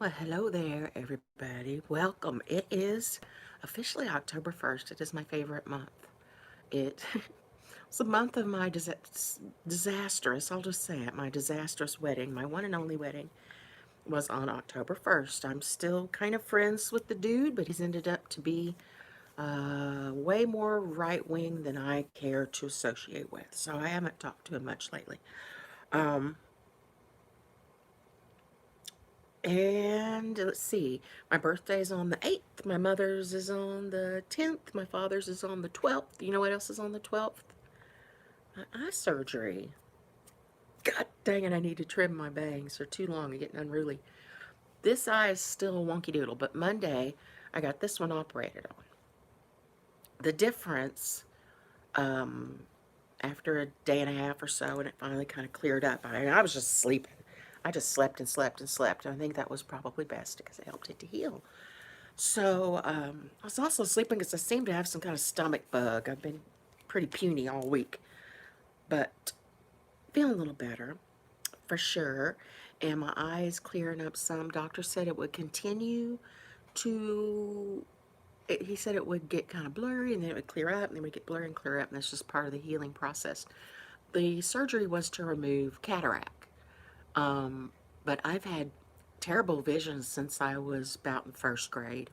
Well, hello there, everybody. Welcome. It is officially October 1st. It is my favorite month. It it's the month of my disastrous, I'll just say it, my disastrous wedding. My one and only wedding was on October 1st. I'm still kind of friends with the dude, but he's ended up to be way more right wing than I care to associate with. So I haven't talked to him much lately. Um, And let's see, my birthday's on the 8th, my mother's is on the 10th, my father's is on the 12th. You know what else is on the 12th? My eye surgery. God dang it, I need to trim my bangs. They're too long and getting unruly. This eye is still a wonky doodle, but Monday I got this one operated on. The difference, um, after a day and a half or so, and it finally kind of cleared up. I was just sleeping. I just slept and slept and slept, and I think that was probably best because it helped it to heal. So I was also sleeping because I seem to have some kind of stomach bug. I've been pretty puny all week, but feeling a little better for sure. And my eye is clearing up some. Doctor said it would continue to, he said it would get kind of blurry and then it would clear up and then it would get blurry and clear up. And that's just part of the healing process. The surgery was to remove cataract. Um, but I've had terrible visions since I was about in first grade.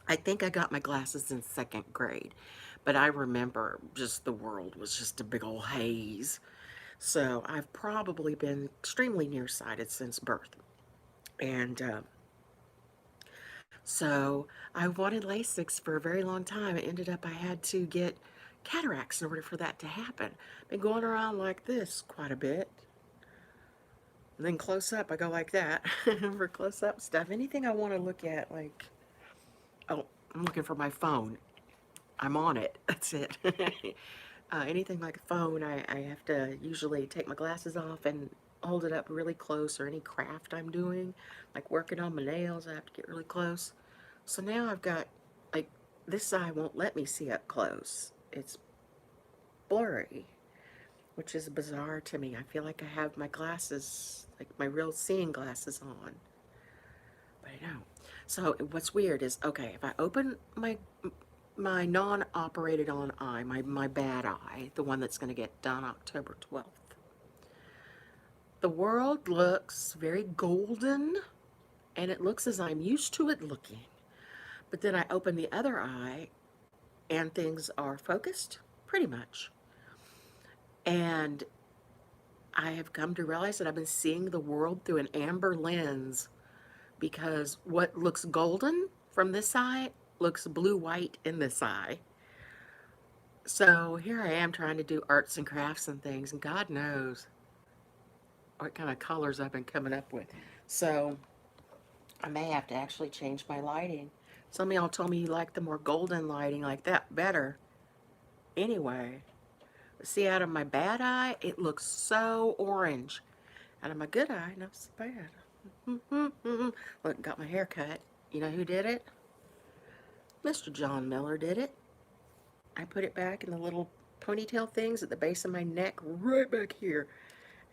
I think I got my glasses in second grade, but I remember just the world was just a big old haze. So I've probably been extremely nearsighted since birth. And so I wanted LASIX for a very long time. It ended up I had to get cataracts in order for that to happen. Been going around like this quite a bit. And then close up, I go like that for close up stuff. Anything I want to look at, like, oh, I'm looking for my phone. I'm on it. That's it. Anything like a phone, I have to usually take my glasses off and hold it up really close, or any craft I'm doing, like working on my nails, I have to get really close. So now I've got, like, this eye won't let me see up close. It's blurry, which is bizarre to me. I feel like I have my glasses, like my real seeing glasses on, but I don't. So what's weird is, okay, if I open my non-operated on eye, my bad eye, the one that's going to get done October 12th. The world looks very golden, and it looks as I'm used to it looking. But then I open the other eye, and things are focused, pretty much. And I have come to realize that I've been seeing the world through an amber lens because what looks golden from this eye looks blue-white in this eye. So here I am trying to do arts and crafts and things, and God knows what kind of colors I've been coming up with. So I may have to actually change my lighting. Some of y'all told me you like the more golden lighting like that better. Anyway, see, out of my bad eye, it looks so orange. Out of my good eye, not so bad. Look, got my hair cut. You know who did it? Mr. John Miller did it. I put it back in the little ponytail things at the base of my neck, right back here,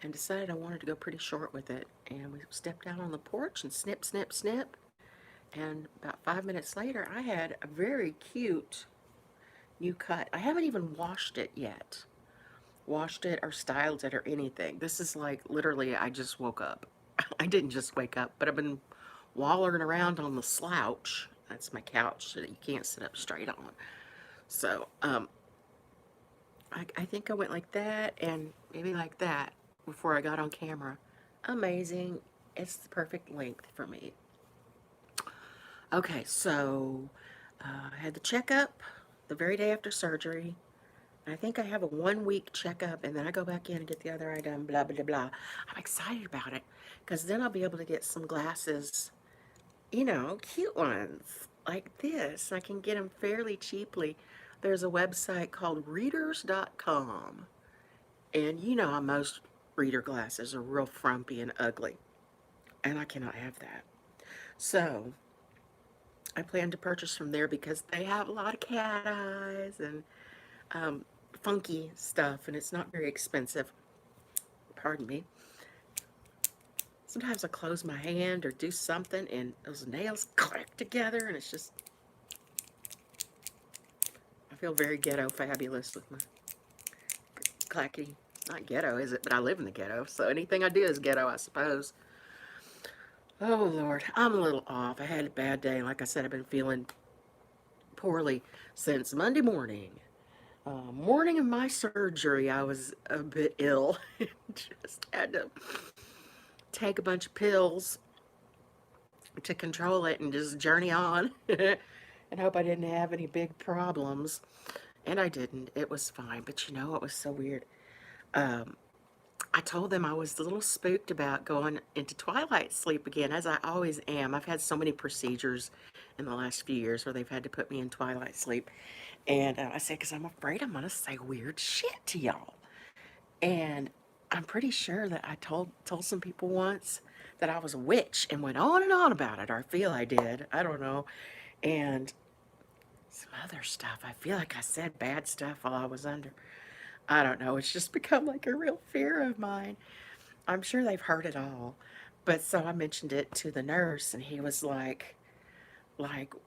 and decided I wanted to go pretty short with it. And we stepped out on the porch and snip, snip, snip. And about 5 minutes later, I had a very cute new cut. I haven't even washed it yet. Washed it or styled it or anything. This is like literally, I just woke up. I didn't just wake up, but I've been wallering around on the slouch. That's my couch that you can't sit up straight on. So, I think I went like that and maybe like that before I got on camera. Amazing. It's the perfect length for me. Okay, so I had the checkup the very day after surgery. I think I have a 1 week checkup and then I go back in and get the other eye done, blah, blah, blah. I'm excited about it because then I'll be able to get some glasses, cute ones like this. I can get them fairly cheaply. There's a website called readers.com. And most reader glasses are real frumpy and ugly. And I cannot have that. So I plan to purchase from there because they have a lot of cat eyes and um, funky stuff, and it's not very expensive. Pardon me. sometimes I close my hand or do something and those nails click together and it's just, I feel very ghetto fabulous with my clacky. Not ghetto, is it? But I live in the ghetto, so anything I do is ghetto, I suppose. Oh, Lord, I'm a little off. I had a bad day. Like I said, I've been feeling poorly since Monday morning. Morning of my surgery, I was a bit ill. Just had to take a bunch of pills to control it and just journey on and hope I didn't have any big problems. And I didn't. It was fine. But you know, it was so weird. Um, I told them I was a little spooked about going into twilight sleep again, as I always am. I've had so many procedures in the last few years where they've had to put me in twilight sleep. And I said, because I'm afraid I'm going to say weird shit to y'all. And I'm pretty sure that I told some people once that I was a witch and went on and on about it, or I feel I did. I don't know. And some other stuff. I feel like I said bad stuff while I was under. I don't know. It's just become like a real fear of mine. I'm sure they've heard it all. But so I mentioned it to the nurse, and he was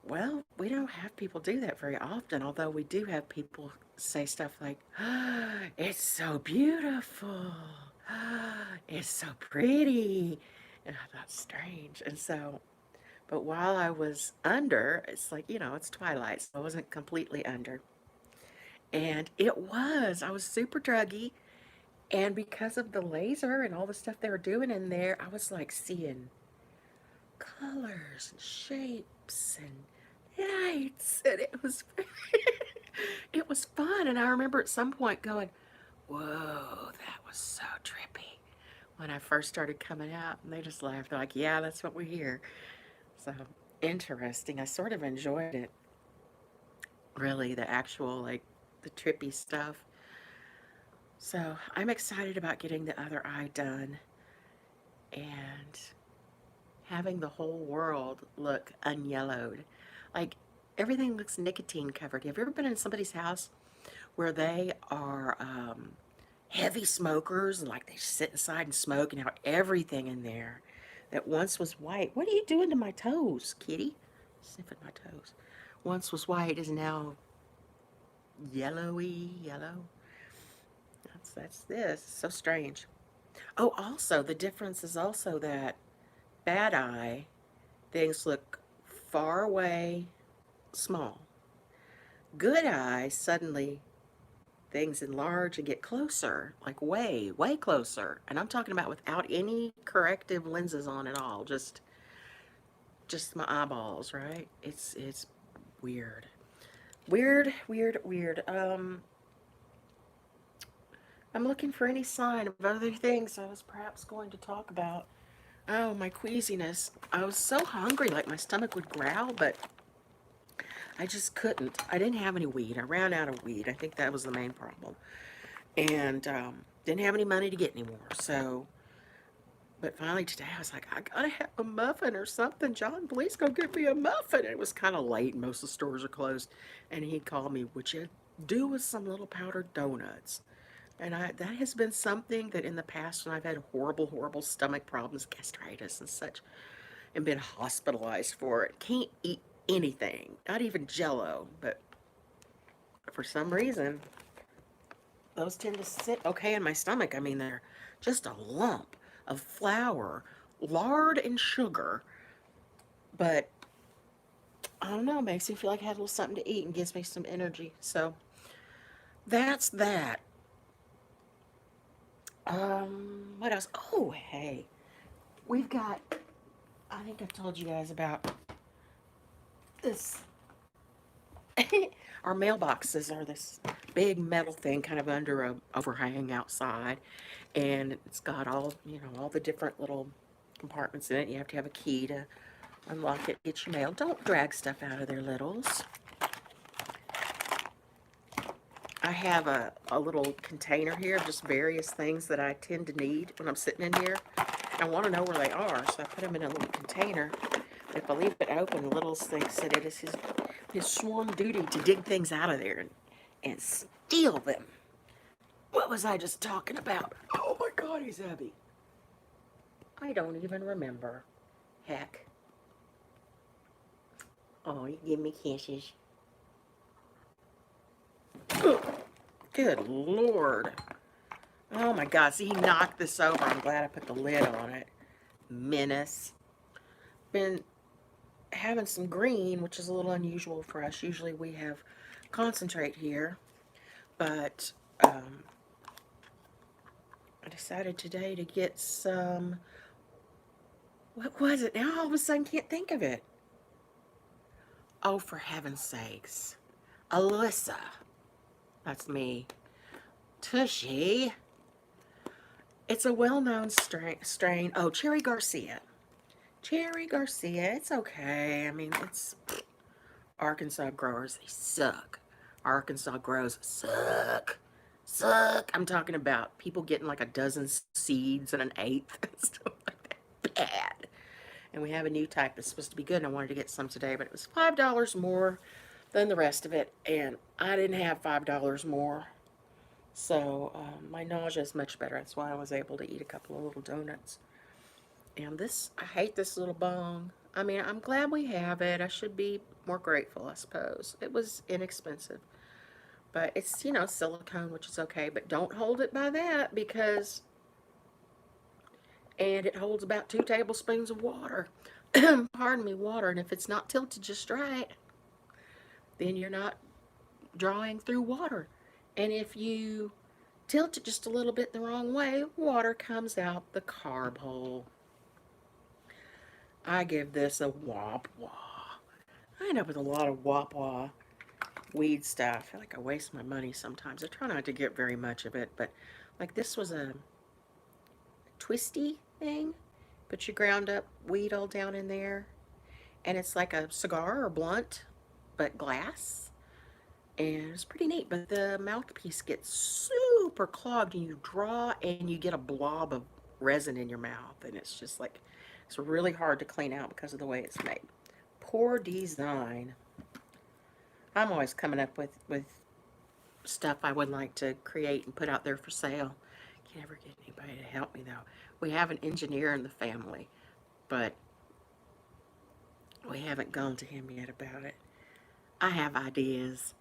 well, we don't have people do that very often, although we do have people say stuff like, oh, it's so beautiful. Oh, it's so pretty. And I thought, strange. And so, but while I was under, it's like, it's twilight, so I wasn't completely under. And I was super druggy. And because of the laser and all the stuff they were doing in there, I was like seeing colors and shapes and lights. And it was, it was fun. And I remember at some point going, whoa, that was so trippy when I first started coming out. And they just laughed. They're like, yeah, that's what we hear. So interesting. I sort of enjoyed it. Really, the actual, like, the trippy stuff. So I'm excited about getting the other eye done and having the whole world look unyellowed. Like, everything looks nicotine covered. Have you ever been in somebody's house where they are heavy smokers and like they sit inside and smoke and have everything in there that once was white? What are you doing to my toes, kitty? Sniffing my toes. Once was white is now yellowy yellow. That's this. It's so strange. Oh, also the difference is also that bad eye things look far away, small. Good eye suddenly things enlarge and get closer, like way, way closer. And I'm talking about without any corrective lenses on at all. Just my eyeballs, right? It's weird. Weird, weird, weird. I'm looking for any sign of other things I was perhaps going to talk about. Oh, my queasiness. I was so hungry, like my stomach would growl, but I just couldn't. I didn't have any weed. I ran out of weed. I think that was the main problem. And didn't have any money to get any more. So, but finally today I was like, I gotta have a muffin or something. John, please go get me a muffin. And it was kind of late and most of the stores are closed. And he called me, would you do with some little powdered donuts? And that has been something that in the past when I've had horrible, horrible stomach problems, gastritis and such, and been hospitalized for it, can't eat anything, not even Jello. But for some reason, those tend to sit okay in my stomach. I mean, they're just a lump of flour, lard, and sugar. But I don't know, makes me feel like I had a little something to eat and gives me some energy. So that's that. What else? Oh, hey, we've got, I think I've told you guys about this. Our mailboxes are this big metal thing kind of under a overhang outside, and it's got all the different little compartments in it. You have to have a key to unlock it, get your mail. Don't drag stuff out of there, littles. I have a little container here of just various things that I tend to need when I'm sitting in here. I want to know where they are, so I put them in a little container. If I leave it open, Littles thinks that it is his sworn duty to dig things out of there and steal them. What was I just talking about? Oh my God, he's heavy. I don't even remember. Heck. Oh, you give me kisses. Good Lord. Oh my God. See, he knocked this over. I'm glad I put the lid on it. Menace. Been having some green, which is a little unusual for us. Usually we have concentrate here. But I decided today to get some. What was it? Now all of a sudden can't think of it. Oh, for heaven's sakes. Alyssa. That's me. Tushy. It's a well-known strain. Oh, Cherry Garcia. Cherry Garcia. It's okay. I mean, it's Arkansas growers. They suck. Arkansas grows suck. Suck. I'm talking about people getting like a dozen seeds and an eighth and stuff like that. Bad. And we have a new type that's supposed to be good, and I wanted to get some today, but it was $5 more than the rest of it, and I didn't have $5 more. So my nausea is much better. That's why I was able to eat a couple of little donuts. And this, I hate this little bong. I mean, I'm glad we have it. I should be more grateful, I suppose. It was inexpensive. But it's, you know, silicone, which is okay. But don't hold it by that because, and it holds about 2 tablespoons of water. Pardon me, water. And if it's not tilted just right, then you're not drawing through water. And if you tilt it just a little bit the wrong way, water comes out the carb hole. I give this a womp wah. I end up with a lot of womp wah weed stuff. I feel like I waste my money sometimes. I try not to get very much of it, but like this was a twisty thing. Put your ground up weed all down in there. And it's like a cigar or blunt, but glass. And it's pretty neat, but the mouthpiece gets super clogged and you draw and you get a blob of resin in your mouth. And it's just like, it's really hard to clean out because of the way it's made. Poor design. I'm always coming up with stuff I would like to create and put out there for sale. Can't ever get anybody to help me though. We have an engineer in the family, but we haven't gone to him yet about it. I have ideas.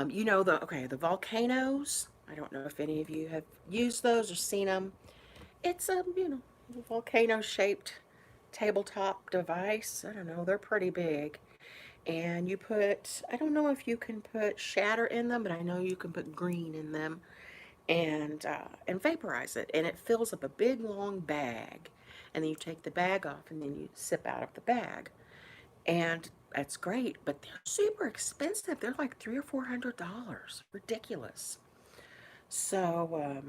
You know the volcanoes. I don't know if any of you have used those or seen them. It's a volcano shaped tabletop device. I don't know. They're pretty big. And you put, I don't know if you can put shatter in them, but I know you can put green in them and vaporize it. And it fills up a big long bag. And then you take the bag off and then you sip out of the bag. And that's great, but they're super expensive. They're like $300 or $400. Ridiculous. So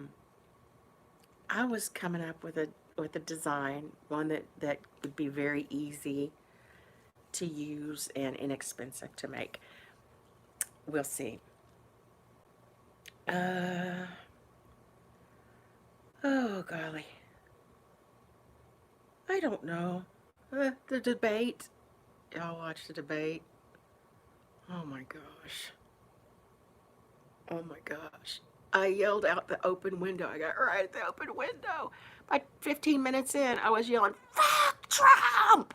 I was coming up with a design, one that would be very easy to use and inexpensive to make. We'll see. Oh golly, I don't know. The debate. Y'all watch the debate. Oh my gosh. Oh my gosh. I yelled out the open window. I got right at the open window. By 15 minutes in, I was yelling, "Fuck Trump!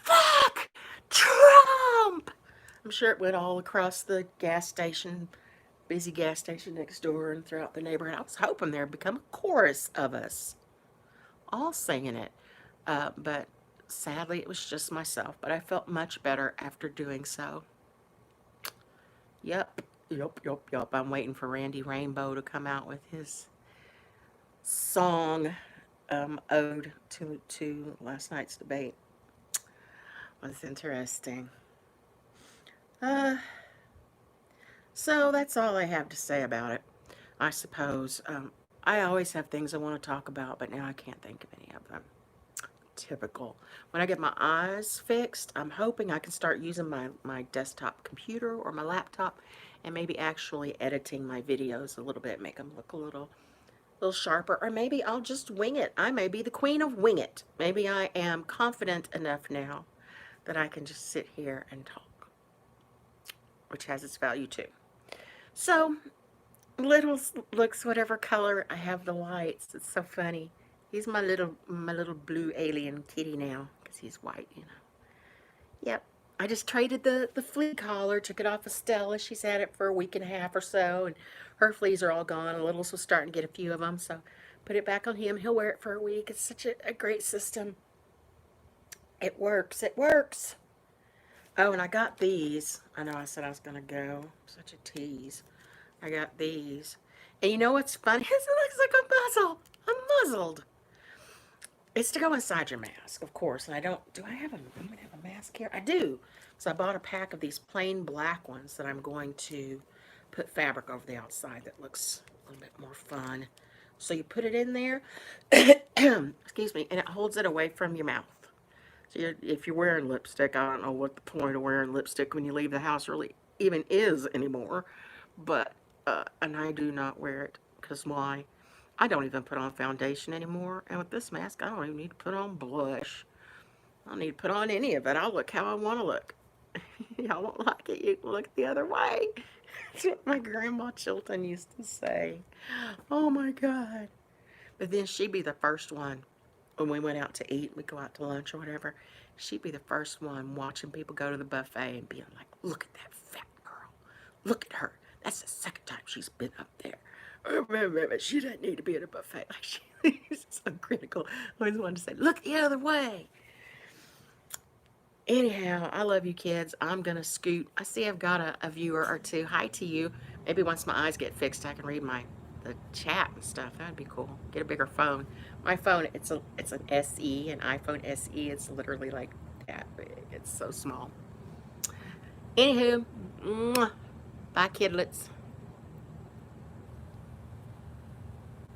Fuck Trump!" I'm sure it went all across the gas station, busy gas station next door and throughout the neighborhood. I was hoping there'd become a chorus of us all singing it. But sadly, it was just myself. But I felt much better after doing so. Yep. Yep. I'm waiting for Randy Rainbow to come out with his song ode to last night's debate. It was interesting. So that's all I have to say about it, I suppose. I always have things I want to talk about, but now I can't think of any of them. Typical. When I get my eyes fixed, I'm hoping I can start using my desktop computer or my laptop and maybe actually editing my videos a little bit, make them look a little sharper, or maybe I'll just wing it. I may be the queen of wing it. Maybe I am confident enough now that I can just sit here and talk, which has its value too. So, little looks whatever color I have the lights. It's so funny. He's my little blue alien kitty now, because he's white, you know. Yep. I just traded the flea collar, took it off of Stella. She's had it for a week and a half or so, and her fleas are all gone. Little's was starting to get a few of them, so put it back on him. He'll wear it for a week. It's such a great system. It works. It works. Oh, and I got these. I know I said I was going to go. Such a tease. I got these. And you know what's funny? It looks like a muzzle. I'm muzzled. It's to go inside your mask, of course. And I don't. Do I have a? Even have a mask here? I do. So I bought a pack of these plain black ones that I'm going to put fabric over the outside that looks a little bit more fun. So you put it in there. Excuse me, and it holds it away from your mouth. So if you're wearing lipstick, I don't know what the point of wearing lipstick when you leave the house really even is anymore. But and I do not wear it because why? I don't even put on foundation anymore. And with this mask, I don't even need to put on blush. I don't need to put on any of it. I'll look how I want to look. Y'all won't like it. You can look the other way. That's what my grandma Chilton used to say. Oh my God. But then she'd be the first one when we went out to eat. We go out to lunch or whatever. She'd be the first one watching people go to the buffet and being like, look at that fat girl. Look at her. That's the second time she's been up there. She doesn't need to be at a buffet. Like she's so critical. I always wanted to say, look the other way. Anyhow, I love you kids. I'm going to scoot. I see I've got a viewer or two. Hi to you. Maybe once my eyes get fixed, I can read the chat and stuff. That'd be cool. Get a bigger phone. My phone, it's an SE, an iPhone SE. It's literally like that big. It's so small. Anywho, bye kidlets.